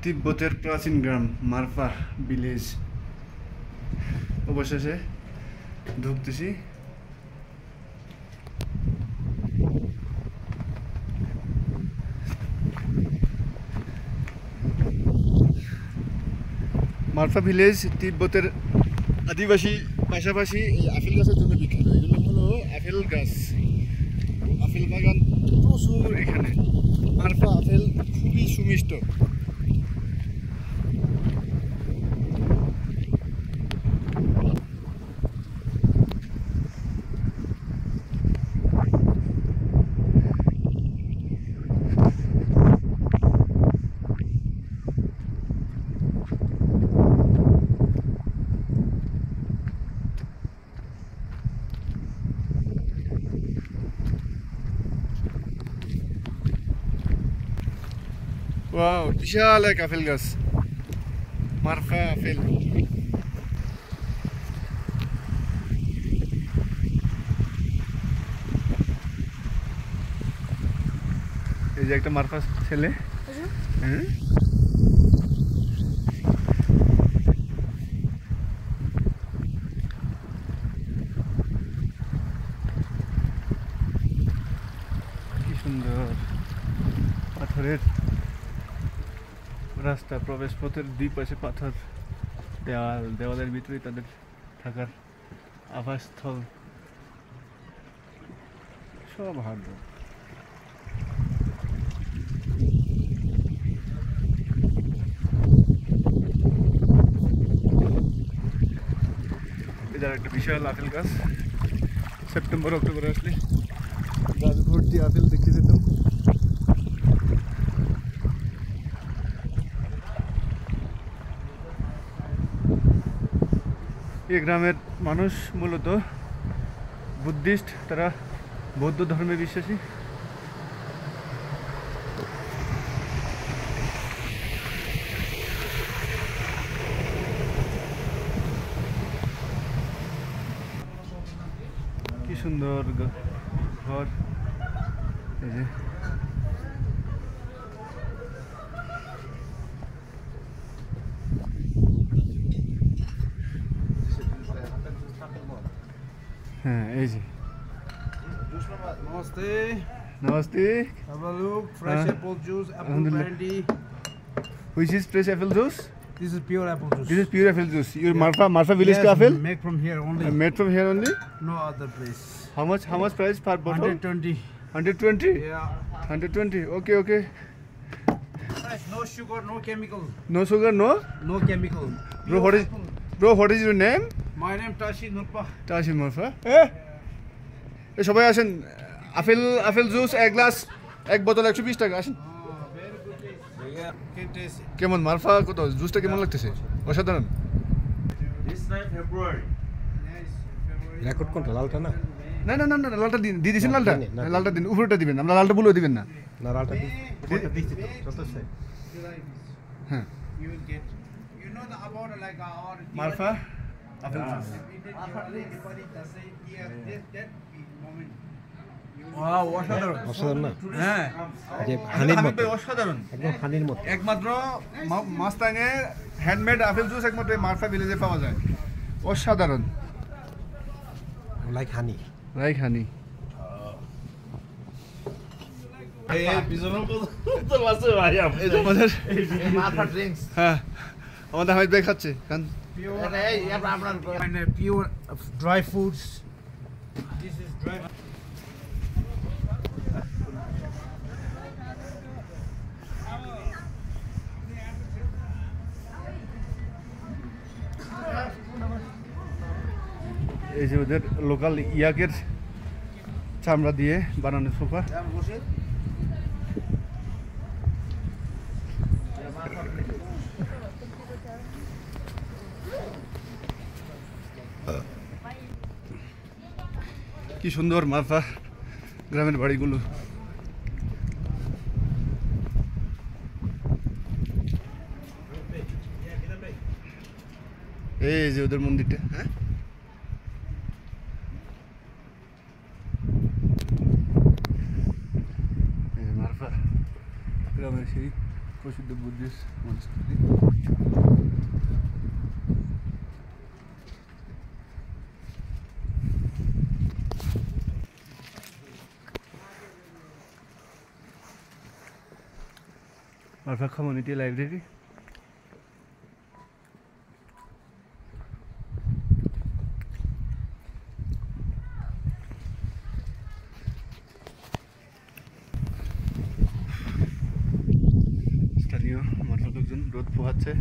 তিব্বতের প্রাচীন গ্রাম মারফা ভিলেজ অবশেষে ঢুকতেছি। মারফা ভিলেজ তিব্বতের আদিবাসী পাশাপাশি এই আপেল গাছের জন্য বিখ্যাত। এগুলো হলো আপেল গাছ, আপেল বাগান প্রচুর এখানে। মারফা আপেল খুবই সুমিষ্ট। ওয়াও, বিশাল এক আপেল গাছ, মারফা আপেল। এই যে একটা মারফা ছেলে, হ্যাঁ কি সুন্দর পাথরের রাস্তা, প্রবেশ পথের দুই পাশে পাথর, দেওয়াল, দেওয়ালের ভিতরেই তাদের থাকার আবাসস্থল, সব হার্ড। এটার একটা বিশাল আপেল গাছ। সেপ্টেম্বর অক্টোবরে আসলে গাছ ভর্তি আপেল দেখতে যেতাম। এই গ্রামের মানুষ মূলত বুদ্ধিস্ট, তারা বৌদ্ধ ধর্মে বিশ্বাসী। কি সুন্দর ঘর, এই যে हाँ, easy. Namaste. Namaste. Have a look. Fresh apple juice, apple brandy. Which is fresh apple juice? This is pure apple juice. This is pure apple juice. Your Marfa village Yes, apple? made from here only. Made from here only? No other place. How much price per bottle? 120. 120? Yeah. 120. Okay, okay. Fresh, no sugar, no chemical. No sugar, no? No chemical. Bro, what is your name? My name Tashi Nurpa. Tashi Marfa. এই সবাই আসেন, apple juice এক glass, এক বোতল 120 টাকা। আসেন। Very good taste. কেমন মারফা, কত জুসটা কেমন লাগতেছে? অসাধারণ। This time February. Nice. Record কোনটা, লালটা না? না না না না, লালটা দিন, দিয়ে দিয়েছেন লালটা? না, লালটা দিন, উপরেটা দিবেন, আমরা লালটা বলেও দিবেন না। না, লালটা দিচ্ছি তো, চলতেছে। হ্যাঁ, You will get. You know the about like our. মারফা apple juice. অসাধারণ না? হ্যাঁ, যে হানির মতো, অসাধারণ, একদম হানির মতো। একমাত্র মাস্তাঙে হ্যান্ডমেড আপেল জুস একমাত্র মারফা ভিলেজে পাওয়া যায়। অসাধারণ, লাইক হানি। লাইক হানি। Hey, পিছনের তো আছে ভাই আপনি। আমাদের Marfa drinks. হ্যাঁ, আমাদের হামিদ ভাই খাচ্ছে। কারণ Pure dry foods. This is dry. এই যে ওদের লোকাল ইয়াকের চামড়া দিয়ে বানানো সোফা। কি সুন্দর মারফা গ্রামের বাড়িগুলো। এই যে ওদের মন্দিরটা, হ্যাঁ মারফা গ্রামের সেই প্রসিদ্ধ বুদ্ধিস্ট মনস্টারি। মারফা community library. স্থানীয় মারফা লোকজন রোদ পোহাচ্ছে।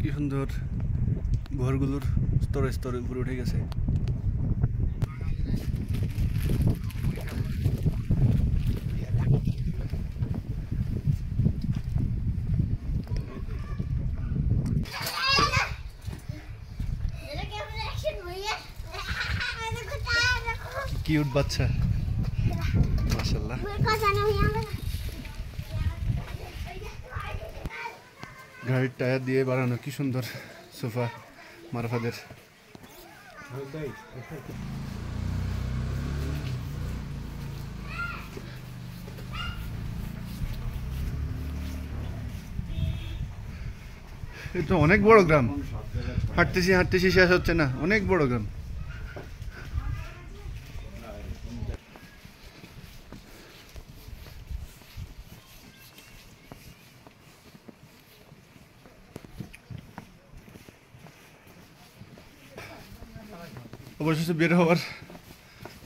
কি সুন্দর ঘরগুলোর স্তরে স্তরে উপরে উঠে গেছে। কিউট বাচ্চা, মাশাআল্লাহ। গাড়ির টায়ার দিয়ে বানানো কি সুন্দর সোফা মারফাদের। এটা অনেক বড় গ্রাম, হাঁটতেছি হাঁটতেছি শেষ হচ্ছে না, অনেক বড় গ্রাম। অবশেষে বের হওয়ার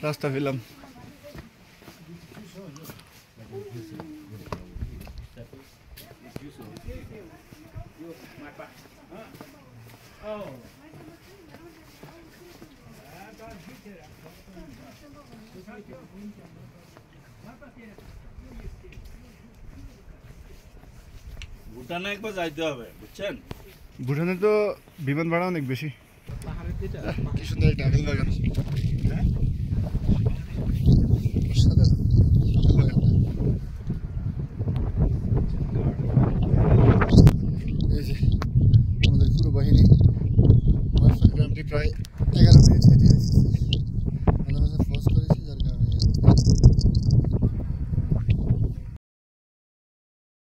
রাস্তা পেলাম। ভুটানে একবার যাইতে হবে, বুঝছেন? ভুটানে তো বিমান ভাড়া অনেক বেশি। কি সুন্দর একটা আপেল বাগান, অসাধারণ।